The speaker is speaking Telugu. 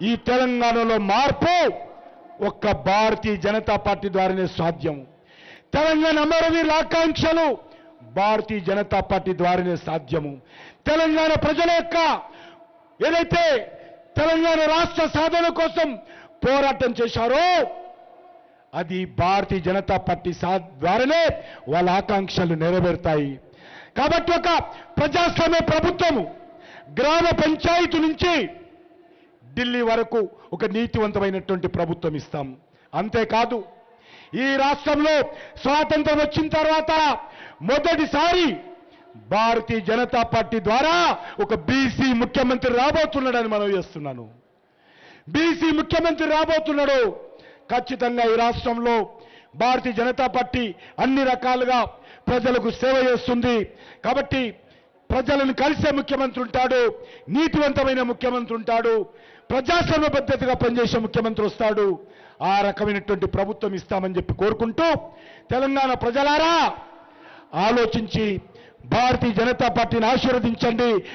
ఈ తెలంగాణలో మార్పు ఒక్క భారతీయ జనతా పార్టీ ద్వారానే సాధ్యం. తెలంగాణ అమరవీరుల ఆకాంక్షలు భారతీయ జనతా పార్టీ ద్వారానే సాధ్యము. తెలంగాణ ప్రజల యొక్క ఏదైతే తెలంగాణ రాష్ట్ర సాధన కోసం పోరాటం చేశారో అది భారతీయ జనతా పార్టీ ద్వారానే వాళ్ళ ఆకాంక్షలు నెరవేరుతాయి. కాబట్టి ఒక ప్రజాస్వామ్య ప్రభుత్వము గ్రామ పంచాయతీ నుంచి ఢిల్లీ వరకు ఒక నీతివంతమైనటువంటి ప్రభుత్వం ఇస్తాం. అంతేకాదు ఈ రాష్ట్రంలో స్వాతంత్రం వచ్చిన తర్వాత మొదటిసారి భారతీయ జనతా పార్టీ ద్వారా ఒక బీసీ ముఖ్యమంత్రి రాబోతున్నాడని మనం చేస్తున్నాను. బీసీ ముఖ్యమంత్రి రాబోతున్నాడు. ఖచ్చితంగా ఈ రాష్ట్రంలో భారతీయ జనతా పార్టీ అన్ని రకాలుగా ప్రజలకు సేవ చేస్తుంది. కాబట్టి ప్రజలను కలిసే ముఖ్యమంత్రి ఉంటాడు, నీతివంతమైన ముఖ్యమంత్రి ఉంటాడు, ప్రజాస్వామ్య పద్ధతిగా పనిచేసే ముఖ్యమంత్రి వస్తాడు. ఆ రకమైనటువంటి ప్రభుత్వం ఇస్తామని చెప్పి కోరుకుంటూ తెలంగాణ ప్రజలారా ఆలోచించి భారతీయ జనతా పార్టీని ఆశీర్వదించండి.